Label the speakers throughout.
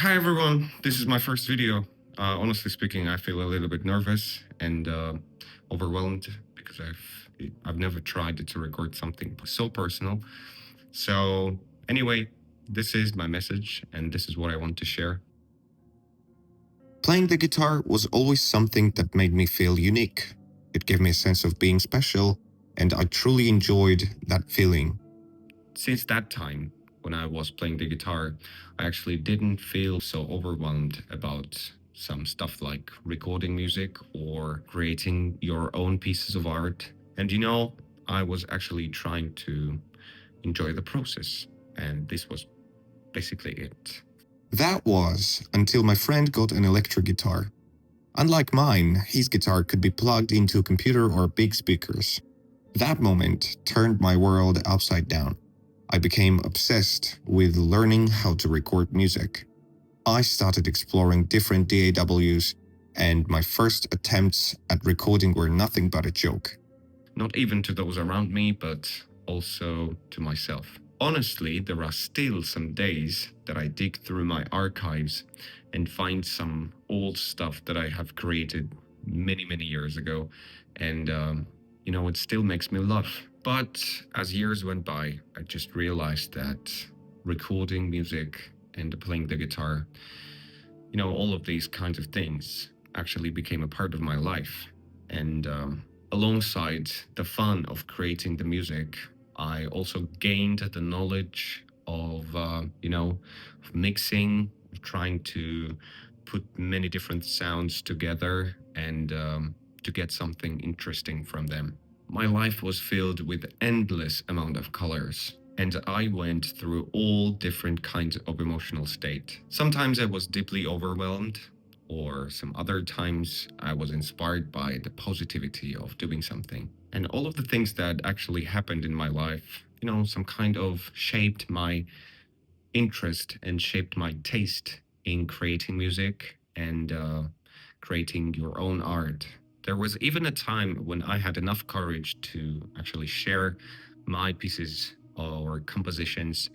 Speaker 1: Hi everyone, this is my first video. Honestly speaking, I feel a little bit nervous and overwhelmed because I've never tried to record something so personal. So anyway, this is my message and this is what I want to share.
Speaker 2: Playing the guitar was always something that made me feel unique. It gave me a sense of being special, and I truly enjoyed that feeling.
Speaker 1: Since that time, when I was playing the guitar, I actually didn't feel so overwhelmed about some stuff like recording music or creating your own pieces of art. And I was actually trying to enjoy the process, and this was basically it.
Speaker 2: That was until my friend got an electric guitar. Unlike mine, his guitar could be plugged into a computer or big speakers. That moment turned my world upside down. I became obsessed with learning how to record music. I started exploring different DAWs, and my first attempts at recording were nothing but a joke.
Speaker 1: Not even to those around me, but also to myself. Honestly, there are still some days that I dig through my archives and find some old stuff that I have created many, many years ago. And, it still makes me laugh. But as years went by, I just realized that recording music and playing the guitar, all of these kinds of things actually became a part of my life. And alongside the fun of creating the music, I also gained the knowledge of, of mixing, of trying to put many different sounds together and to get something interesting from them. My life was filled with endless amount of colors, and I went through all different kinds of emotional state. Sometimes I was deeply overwhelmed, or some other times I was inspired by the positivity of doing something. And all of the things that actually happened in my life, some kind of shaped my interest and shaped my taste in creating music and creating your own art. There was even a time when I had enough courage to actually share my pieces or compositions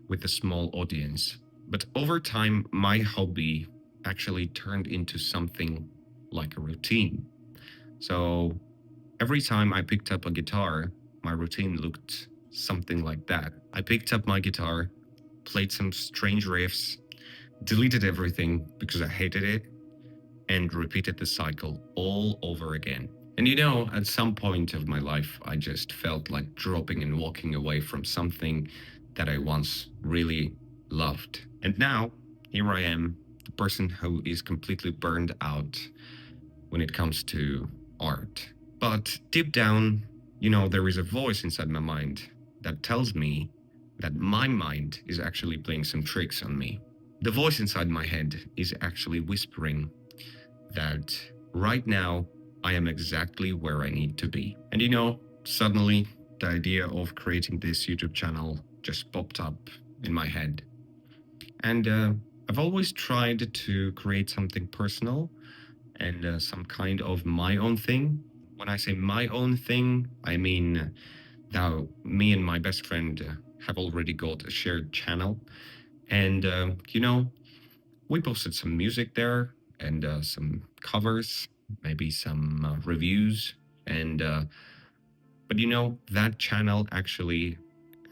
Speaker 1: with a small audience. But over time, my hobby actually turned into something like a routine. So every time I picked up a guitar, my routine looked something like that. I picked up my guitar, played some strange riffs, deleted everything because I hated it, and repeated the cycle all over again. And at some point of my life, I just felt like dropping and walking away from something that I once really loved. And now, here I am, the person who is completely burned out when it comes to art. But deep down, there is a voice inside my mind that tells me that my mind is actually playing some tricks on me. The voice inside my head is actually whispering that right now I am exactly where I need to be. And suddenly the idea of creating this YouTube channel just popped up in my head. And I've always tried to create something personal and some kind of my own thing. When I say my own thing, I mean now me and my best friend have already got a shared channel. And, we posted some music there and some covers, maybe some reviews. And, but that channel actually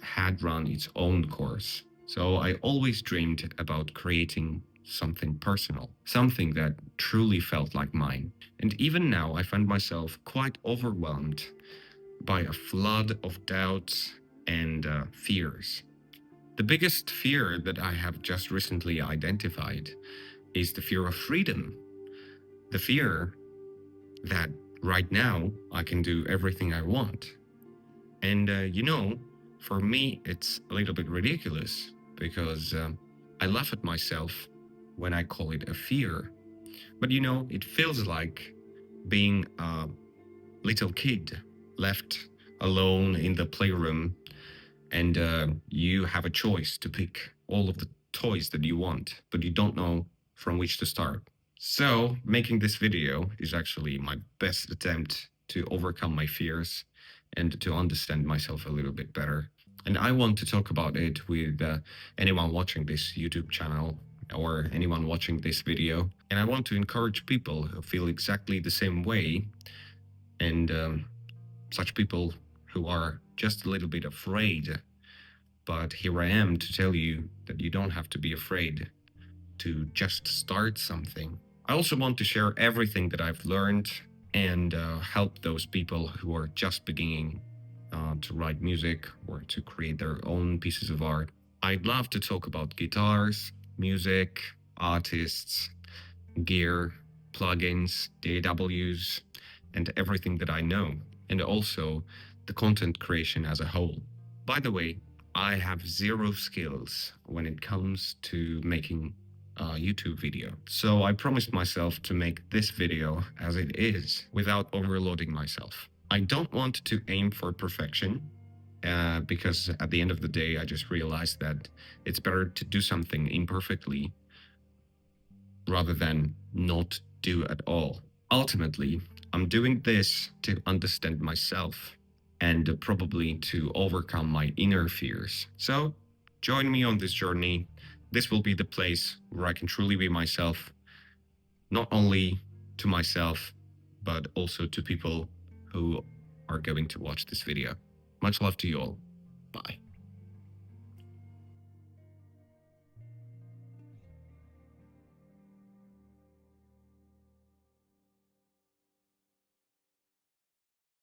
Speaker 1: had run its own course. So I always dreamed about creating something personal, something that truly felt like mine. And even now, I find myself quite overwhelmed by a flood of doubts and fears. The biggest fear that I have just recently identified is the fear of freedom, the fear that right now I can do everything I want. And, for me, it's a little bit ridiculous because I laugh at myself when I call it a fear. But, it feels like being a little kid left alone in the playroom and you have a choice to pick all of the toys that you want, but you don't know from which to start. So, making this video is actually my best attempt to overcome my fears and to understand myself a little bit better. And I want to talk about it with anyone watching this YouTube channel or anyone watching this video. And I want to encourage people who feel exactly the same way, and such people who are just a little bit afraid. But here I am to tell you that you don't have to be afraid to just start something. I also want to share everything that I've learned and help those people who are just beginning to write music or to create their own pieces of art. I'd love to talk about guitars, music, artists, gear, plugins, DAWs, and everything that I know, and also the content creation as a whole. By the way, I have zero skills when it comes to making a YouTube video. So I promised myself to make this video as it is without overloading myself. I don't want to aim for perfection because at the end of the day, I just realized that it's better to do something imperfectly rather than not do at all. Ultimately, I'm doing this to understand myself and probably to overcome my inner fears. So, join me on this journey. This will be the place where I can truly be myself, not only to myself, but also to people who are going to watch this video. Much love to you all. Bye.